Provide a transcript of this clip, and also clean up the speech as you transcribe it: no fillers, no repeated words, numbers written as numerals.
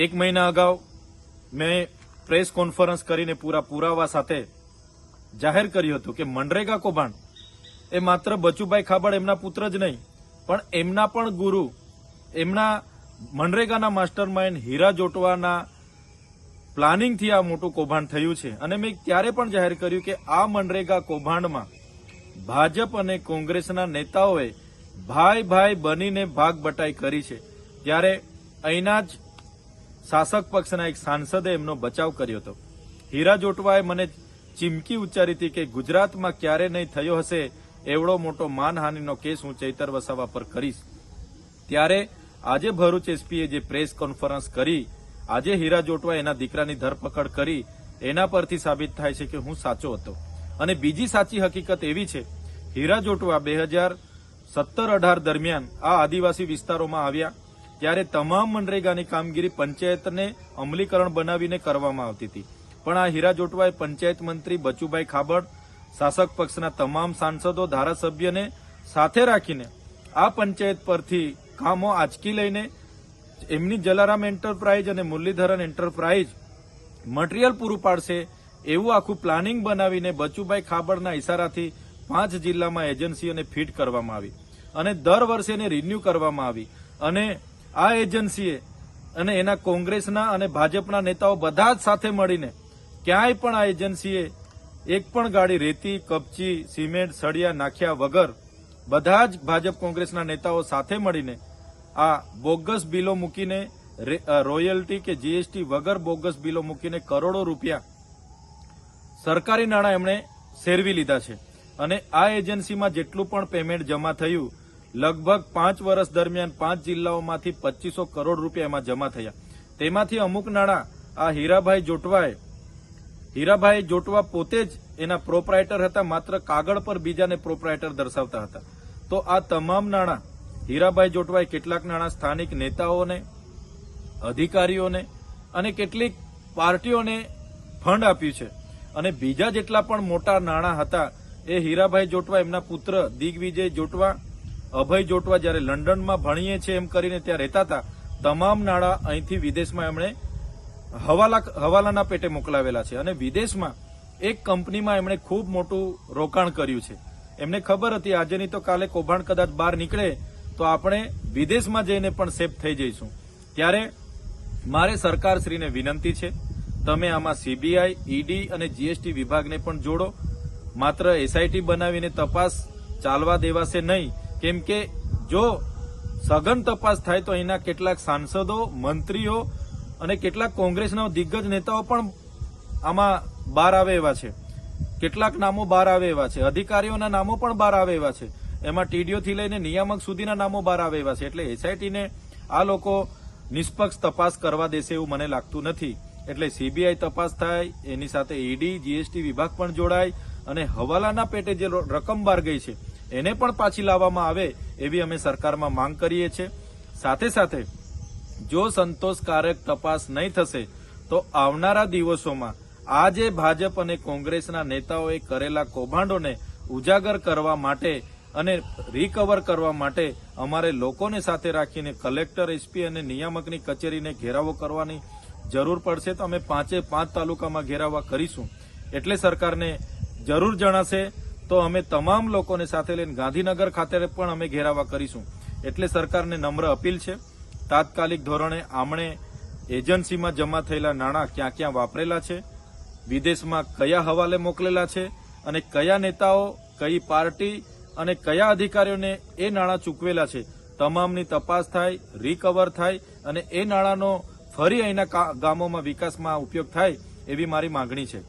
એક મહિના અગાઉ મેં પ્રેસ કોન્ફરન્સ કરીને પૂરા પુરાવા સાથે જાહેર કર્યું હતું કે મનરેગા કૌભાંડ એ માત્ર બચુભાઈ ખાબડ એમના પુત્ર જ નહીં પણ એમના પણ ગુરુ, એમના મનરેગાના માસ્ટર માઇન્ડ હીરા જોટવાના પ્લાનિંગથી આ મોટું કૌભાંડ થયું છે. અને મેં ત્યારે પણ જાહેર કર્યું કે આ મનરેગા કૌભાંડમાં ભાજપ અને કોંગ્રેસના નેતાઓએ ભાઈ ભાઈ બનીને ભાગ બટાઈ કરી છે. ત્યારે અહીંના જ શાસક પક્ષના એક સાંસદે એમનો બચાવ કર્યો હતો. હીરા જોટવાએ મને ચીમકી ઉચ્ચારી હતી કે ગુજરાતમાં ક્યારે નહીં થયો હશે એવડો મોટો માનહાનિનો કેસ હું ચૈતર વસાવા પર કરીશ. ત્યારે આજે ભરૂચ એસપીએ જે પ્રેસ કોન્ફરન્સ કરી, આજે હીરા જોટવા એના દીકરાની ધરપકડ કરી, એના પરથી સાબિત થાય છે કે હું સાચો હતો. અને બીજી સાચી હકીકત એવી છે, હીરા જોટવા 2017-18 દરમિયાન આ આદિવાસી વિસ્તારોમાં આવ્યા ત્યારે તમામ મનરેગાની કામગીરી પંચાયતને અમલીકરણ બનાવીને કરવામાં આવતી હતી. પણ આ હીરા જોટવાએ પંચાયત મંત્રી બચુભાઈ ખાબડ, શાસક પક્ષના તમામ સાંસદો, ધારાસભ્યને સાથે રાખીને આ પંચાયત પરથી કામો આંચકી લઈને એમની જલારામ એન્ટરપ્રાઇઝ અને મુરલીધરન એન્ટરપ્રાઇઝ મટીરીયલ પૂરું પાડશે એવું આખું પ્લાનિંગ બનાવીને બચુભાઈ ખાબડના ઇશારાથી 5 જિલ્લામાં એજન્સીઓને ફીટ કરવામાં આવી અને દર વર્ષે એને રિન્યુ કરવામાં આવી. અને આ એજન્સીએ અને એના કોંગ્રેસના અને ભાજપના નેતાઓ બધા જ સાથે મળીને ક્યાંય પણ આ એજન્સીએ એક પણ ગાડી રેતી, કપચી, સિમેન્ટ, સળિયા નાખ્યા વગર બધા જ ભાજપ કોંગ્રેસના નેતાઓ સાથે મળીને આ બોગસ બિલો મૂકીને, રોયલ્ટી કે જીએસટી વગર બોગસ બિલો મૂકીને કરોડો રૂપિયા સરકારી નાણાં એમણે સેરવી લીધા છે. અને આ એજન્સીમાં જેટલું પણ પેમેન્ટ જમા થયું, લગભગ 5 વર્ષ દરમિયાન 5 જિલ્લાઓમાંથી 2500 કરોડ રૂપિયા એમાં જમા થયા. તેમાંથી અમુક નાણાં આ હીરાભાઈ જોટવા પોતે જ એના પ્રોપ્રાઇટર હતા, માત્ર કાગળ પર બીજાને પ્રોપ્રાઇટર દર્શાવતા હતા. તો આ તમામ નાણાં હીરાભાઈ જોટવાએ કેટલાક નાણાં સ્થાનિક નેતાઓને, અધિકારીઓને અને કેટલીક પાર્ટીઓને ફંડ આપ્યું છે. અને બીજા જેટલા પણ મોટા નાણાં હતા એ હીરાભાઈ જોટવા, એમના પુત્ર દિગ્વિજય જોટવા, અભય જોટવા જ્યારે લંડનમાં ભણીએ છે એમ કરીને ત્યાં રહેતા હતા, તમામ નાણાં અહીંથી વિદેશમાં એમણે હવાલાના પેટે મોકલાવેલા છે. અને વિદેશમાં એક કંપનીમાં એમણે ખૂબ મોટું રોકાણ કર્યું છે. એમને ખબર હતી આજે નહીં તો કાલે કૌભાંડ કદાચ બહાર નીકળે તો આપણે વિદેશમાં જઈને પણ સેફ થઈ જઈશું. ત્યારે મારે સરકારશ્રીને વિનંતી છે, તમે આમાં સીબીઆઈ, ઈડી અને જીએસટી વિભાગને પણ જોડો. માત્ર એસઆઈટી બનાવીને તપાસ ચાલવા દેવાશે નહીં, કેમ કે જો સઘન તપાસ થાય તો અહીંના કેટલાક સાંસદો, મંત્રીઓ અને કેટલાક કોંગ્રેસના દિગ્ગજ નેતાઓ પણ આમાં બહાર આવે એવા છે. કેટલાક નામો બહાર આવે એવા છે, અધિકારીઓના નામો પણ બહાર આવે એવા છે. એમાં ટીડીઓથી લઈને નિયામક સુધીના નામો બહાર આવે એવા છે. એટલે એસઆઈટીને આ લોકો નિષ્પક્ષ તપાસ કરવા દેશે એવું મને લાગતું નથી. એટલે સીબીઆઈ તપાસ થાય, એની સાથે ઈડી, જીએસટી વિભાગ પણ જોડાય અને હવાલાના પેટે જે રકમ બહાર ગઈ છે એને પણ પાછી લાવવામાં આવે એવી અમે સરકારમાં માંગ કરીએ છીએ. સાથે સાથે જો સંતોષકારક તપાસ નહીં થશે તો આવનારા દિવસોમાં આ જે ભાજપ અને કોંગ્રેસના નેતાઓએ કરેલા કૌભાંડોને ઉજાગર કરવા માટે અને રિકવર કરવા માટે અમારે લોકોને સાથે રાખીને કલેક્ટર, એસપી અને નિયામકની કચેરીને ઘેરાવો કરવાની જરૂર પડશે. તો અમે 5 તાલુકામાં ઘેરાવા કરીશું. એટલે સરકારને જરૂર જણાશે તો અમે તમામ લોકોને સાથે લઈને ગાંધીનગર ખાતે પણ અમે ઘેરાવા કરીશું. એટલે સરકારને નમ્ર અપીલ છે, તાત્કાલિક ધોરણે આમણે એજન્સીમાં જમા થયેલા નાણાં ક્યાં ક્યાં વાપરેલા છે, વિદેશમાં કયા હવાલે મોકલેલા છે અને કયા નેતાઓ, કઈ પાર્ટી અને કયા અધિકારીઓને એ નાણાં ચૂકવેલા છે, તમામની તપાસ થાય, રિકવર થાય અને એ નાણાંનો ફરી અહીંના ગામોમાં વિકાસમાં ઉપયોગ થાય એવી મારી માંગણી છે.